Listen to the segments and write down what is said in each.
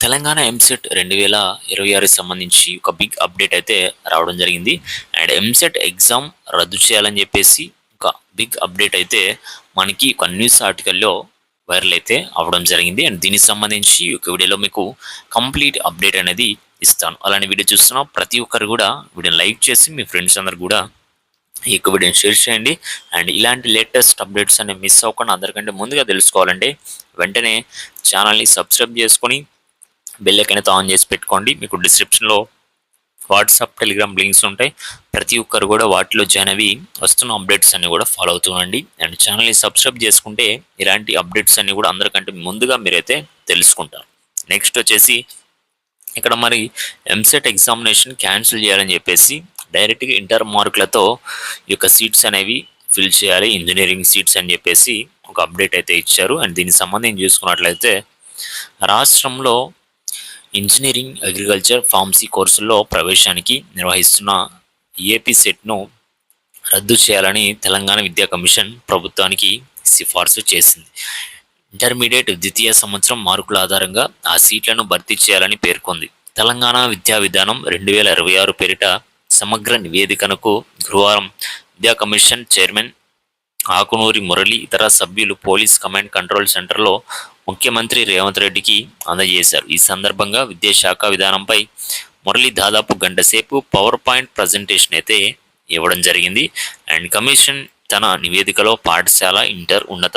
తెలంగాణ ఎంసెట్ 2026 సంబంధించి ఒక big update అయితే రావడం జరిగింది. అండ్ ఎంసెట్ ఎగ్జామ్ రద్దు చేయాలని చెప్పేసి ఒక బిగ్ అప్డేట్ అయితే మనకి ఒక న్యూస్ ఆర్టికల్‌లో వైరల్ అయితే అవ్వడం జరిగింది. అండ్ దీనికి సంబంధించి ఒక వీడియోలో మీకు కంప్లీట్ అప్డేట్ అనేది ఇస్తాను. అలానే వీడియో చూస్తున్న ప్రతి ఒక్కరు కూడా వీడియోని లైక్ చేసి మీ ఫ్రెండ్స్ అందరూ కూడా ఈ యొక్క వీడియోని షేర్ చేయండి. అండ్ ఇలాంటి లేటెస్ట్ అప్డేట్స్ అనేవి మిస్ అవ్వకుండా అందరికంటే ముందుగా తెలుసుకోవాలంటే వెంటనే ఛానల్‌ని సబ్స్క్రైబ్ చేసుకొని బెల్ ఐకాన్ అయితే ఆన్ చేసి పెట్టుకోండి. మీకు డిస్క్రిప్షన్‌లో వాట్సాప్, టెలిగ్రామ్ లింక్స్ ఉంటాయి. ప్రతి ఒక్కరు కూడా వాటిలో జాయిన్ అయ్యి వస్తున్న అప్డేట్స్ అన్ని కూడా ఫాలో అవుతూ ఉండండి. అండ్ ఛానల్‌ని సబ్స్క్రైబ్ చేసుకుంటే ఇలాంటి అప్డేట్స్ అన్ని కూడా అందరికంటే ముందుగా మీరైతే తెలుసుకుంటారు. నెక్స్ట్ వచ్చేసి ఇక్కడ మరి ఎంసెట్ ఎగ్జామినేషన్ క్యాన్సిల్ చేయాలని చెప్పేసి డైరెక్ట్‌గా ఇంటర్ మార్కులతో ఈ యొక్క సీట్స్ అనేవి ఫిల్ చేయాలి. ఇంజినీరింగ్ సీట్స్ అని చెప్పేసి ఒక అప్డేట్ అయితే ఇచ్చారు. అండ్ దీనికి సంబంధించి చూసుకున్నట్లయితే రాష్ట్రంలో ఇంజనీరింగ్, అగ్రికల్చర్, ఫార్మసీ కోర్సుల్లో ప్రవేశానికి నిర్వహిస్తున్న ఏపీ సెట్‌ను రద్దు చేయాలని తెలంగాణ విద్యా కమిషన్ ప్రభుత్వానికి సిఫార్సు చేసింది. ఇంటర్మీడియట్ ద్వితీయ సంవత్సరం మార్కుల ఆధారంగా ఆ సీట్లను భర్తీ చేయాలని పేర్కొంది. తెలంగాణ విద్యా విధానం 2026 పేరిట సమగ్ర నివేదికనకు గురువారం విద్యా కమిషన్ చైర్మన్ ఆకునూరి మురళి ఇతర సభ్యులు పోలీస్ కమాండ్ కంట్రోల్ సెంటర్లో ముఖ్యమంత్రి రేవంత్ రెడ్డికి అందజేశారు. ఈ సందర్భంగా విద్యాశాఖ విధానంపై మురళి దాదాపు గంట సేపు పవర్ పాయింట్ ప్రజెంటేషన్ అయితే ఇవ్వడం జరిగింది. అండ్ కమిషన్ తన నివేదికలో పాఠశాల, ఇంటర్, ఉన్నత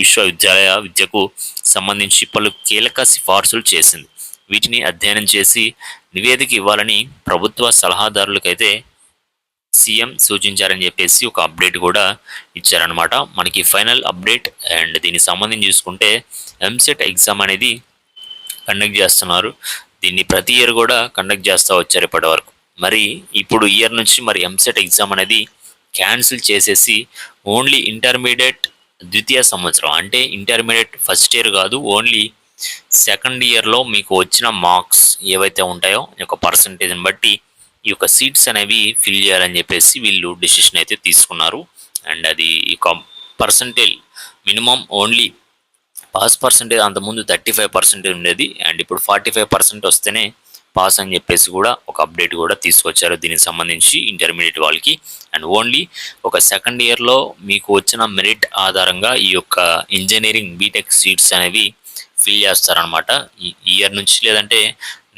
విశ్వవిద్యాలయ విద్యకు సంబంధించి పలు కీలక సిఫార్సులు చేసింది. వీటిని అధ్యయనం చేసి నివేదిక ఇవ్వాలని ప్రభుత్వ సలహాదారులకైతే సీఎం సూచించారని చెప్పేసి ఒక అప్డేట్ కూడా ఇచ్చారనమాట. మనకి ఫైనల్ అప్డేట్. అండ్ దీనికి సంబంధించి చూసుకుంటే ఎంసెట్ ఎగ్జామ్ అనేది కండక్ట్ చేస్తున్నారు. దీన్ని ప్రతి ఇయర్ కూడా కండక్ట్ చేస్తూ వచ్చారు ఇప్పటి వరకు. మరి ఇప్పుడు ఇయర్ నుంచి మరి ఎంసెట్ ఎగ్జామ్ అనేది క్యాన్సిల్ చేసేసి ఓన్లీ ఇంటర్మీడియట్ ద్వితీయ సంవత్సరం అంటే ఇంటర్మీడియట్ ఫస్ట్ ఇయర్ కాదు, ఓన్లీ సెకండ్ ఇయర్లో మీకు వచ్చిన మార్క్స్ ఏవైతే ఉంటాయో ఈ యొక్క పర్సంటేజ్ని బట్టి ఈ యొక్క సీట్స్ అనేవి ఫిల్ చేయాలని చెప్పేసి వీళ్ళు డెసిషన్ అయితే తీసుకున్నారు. అండ్ అది ఒక percentage minimum only pass percentage అంతకుముందు 35% ఉండేది. అండ్ ఇప్పుడు 45% వస్తేనే పాస్ అని చెప్పేసి కూడా ఒక అప్డేట్ కూడా తీసుకొచ్చారు దీనికి సంబంధించి ఇంటర్మీడియట్ వాళ్ళకి. అండ్ ఓన్లీ ఒక సెకండ్ ఇయర్లో మీకు వచ్చిన మెరిట్ ఆధారంగా ఈ యొక్క ఇంజనీరింగ్ బీటెక్ సీట్స్ అనేవి ఫిల్ చేస్తారనమాట. ఈ ఇయర్ నుంచి లేదంటే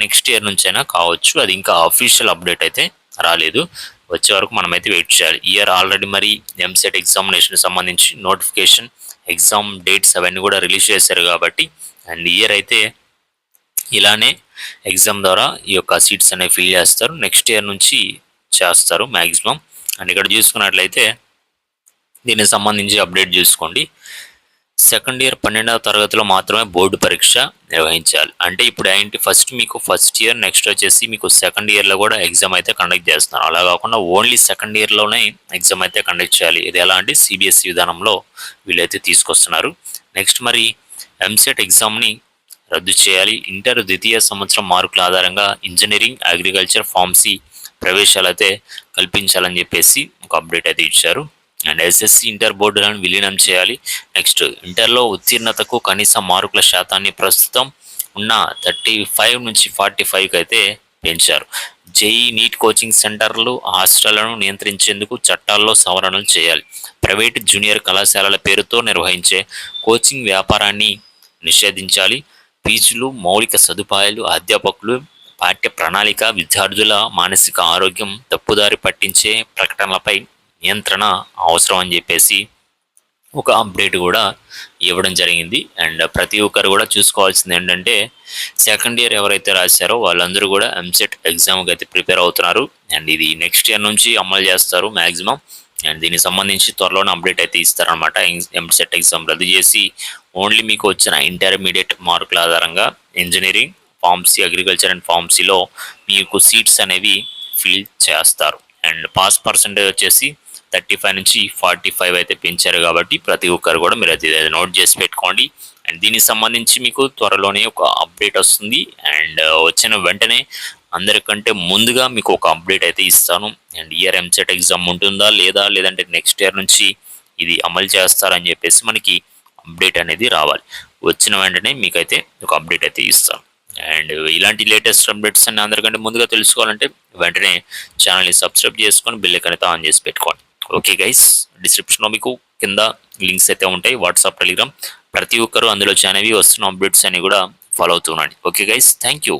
నెక్స్ట్ ఇయర్ నుంచి అయినా కావచ్చు. అది ఇంకా అఫీషియల్ అప్డేట్ అయితే రాలేదు. వచ్చే వరకు మనమైతే వెయిట్ చేయాలి. ఇయర్ ఆల్రెడీ మరి ఎంసెట్ ఎగ్జామినేషన్ సంబంధించి నోటిఫికేషన్, ఎగ్జామ్ డేట్స్ అవన్నీ కూడా రిలీజ్ చేశారు కాబట్టి అండ్ ఇయర్ అయితే ఇలానే ఎగ్జామ్ ద్వారా ఈ యొక్క సీట్స్ అనేవి ఫిల్ చేస్తారు. నెక్స్ట్ ఇయర్ నుంచి చేస్తారు మ్యాక్సిమం. అండ్ ఇక్కడ చూసుకున్నట్లయితే దీనికి సంబంధించి అప్డేట్ చూసుకోండి. సెకండ్ ఇయర్ 12వ తరగతిలో మాత్రమే బోర్డు పరీక్ష నిర్వహించాలి. అంటే ఇప్పుడు ఏంటి, మీకు ఫస్ట్ ఇయర్, నెక్స్ట్ వచ్చేసి మీకు సెకండ్ ఇయర్లో కూడా ఎగ్జామ్ అయితే కండక్ట్ చేస్తున్నారు. అలా కాకుండా ఓన్లీ సెకండ్ ఇయర్లోనే ఎగ్జామ్ అయితే కండక్ట్ చేయాలి. ఇది ఎలా అంటే సిబిఎస్ఈ విధానంలో వీళ్ళైతే తీసుకొస్తున్నారు. నెక్స్ట్ మరి ఎంసెట్ ఎగ్జామ్ని రద్దు చేయాలి. ఇంటర్ ద్వితీయ సంవత్సరం మార్కుల ఆధారంగా ఇంజనీరింగ్, అగ్రికల్చర్, ఫార్మసీ ప్రవేశాలు అయితే కల్పించాలని చెప్పేసి ఒక అప్డేట్ అయితే ఇచ్చారు. అండ్ ఎస్ఎస్సి ఇంటర్ బోర్డులను విలీనం చేయాలి. నెక్స్ట్ ఇంటర్లో ఉత్తీర్ణతకు కనీస మార్కుల శాతాన్ని ప్రస్తుతం ఉన్న 35 నుంచి 45కి అయితే పెంచారు. జేఈ, నీట్ కోచింగ్ సెంటర్లు, హాస్టళ్లను నియంత్రించేందుకు చట్టాల్లో సవరణలు చేయాలి. ప్రైవేటు జూనియర్ కళాశాలల పేరుతో నిర్వహించే కోచింగ్ వ్యాపారాన్ని నిషేధించాలి. ఫీజులు, మౌలిక సదుపాయాలు, అధ్యాపకులు, పాఠ్య ప్రణాళిక, విద్యార్థుల మానసిక ఆరోగ్యం తప్పుదారి పట్టించే ప్రకటనలపై నియంత్రణ అవసరం అని చెప్పేసి ఒక అప్డేట్ కూడా ఇవ్వడం జరిగింది. అండ్ ప్రతి ఒక్కరు కూడా చూసుకోవాల్సింది ఏంటంటే సెకండ్ ఇయర్ ఎవరైతే రాశారో వాళ్ళందరూ కూడా ఎంసెట్ ఎగ్జామ్కి అయితే ప్రిపేర్ అవుతున్నారు. అండ్ ఇది నెక్స్ట్ ఇయర్ నుంచి అమలు చేస్తారు మ్యాక్సిమం. అండ్ దీనికి సంబంధించి త్వరలోనే అప్డేట్ అయితే ఇస్తారనమాట. ఎంసెట్ ఎగ్జామ్ రద్దు చేసి ఓన్లీ మీకు వచ్చిన ఇంటర్మీడియట్ మార్కుల ఆధారంగా ఇంజనీరింగ్, ఫార్మసీ, అగ్రికల్చర్ అండ్ ఫార్మసీలో మీకు సీట్స్ అనేవి ఫిల్ చేస్తారు. అండ్ పాస్ పర్సంటేజ్ వచ్చేసి 35 నుంచి 45 అయితే పెంచారు కాబట్టి ప్రతి ఒక్కరు కూడా మీరు అది నోట్ చేసి పెట్టుకోండి. అండ్ దీనికి సంబంధించి మీకు త్వరలోనే ఒక అప్డేట్ వస్తుంది. అండ్ వచ్చిన వెంటనే అందరికంటే ముందుగా మీకు ఒక అప్డేట్ అయితే ఇస్తాను. అండ్ ఇయర్ ఎంసెట్ ఎగ్జామ్ ఉంటుందా లేదా, లేదంటే నెక్స్ట్ ఇయర్ నుంచి ఇది అమలు చేస్తారని చెప్పేసి మనకి అప్డేట్ అనేది రావాలి. వచ్చిన వెంటనే మీకైతే ఒక అప్డేట్ అయితే ఇస్తాను. అండ్ ఇలాంటి లేటెస్ట్ అప్డేట్స్ అన్ని అందరికంటే ముందుగా తెలుసుకోవాలంటే వెంటనే ఛానల్ని సబ్స్క్రైబ్ చేసుకొని బెల్ ఐకాన్ అయితే ఆన్ చేసి పెట్టుకోండి. ఓకే గైస్, డిస్క్రిప్షన్లో మీకు కింద లింక్స్ అయితే ఉంటాయి, వాట్సాప్, టెలిగ్రామ్. ప్రతి ఒక్కరూ అందులో వస్తున్న అప్డేట్స్ అన్ని కూడా ఫాలో అవుతూ ఉండండి. Okay guys, thank you.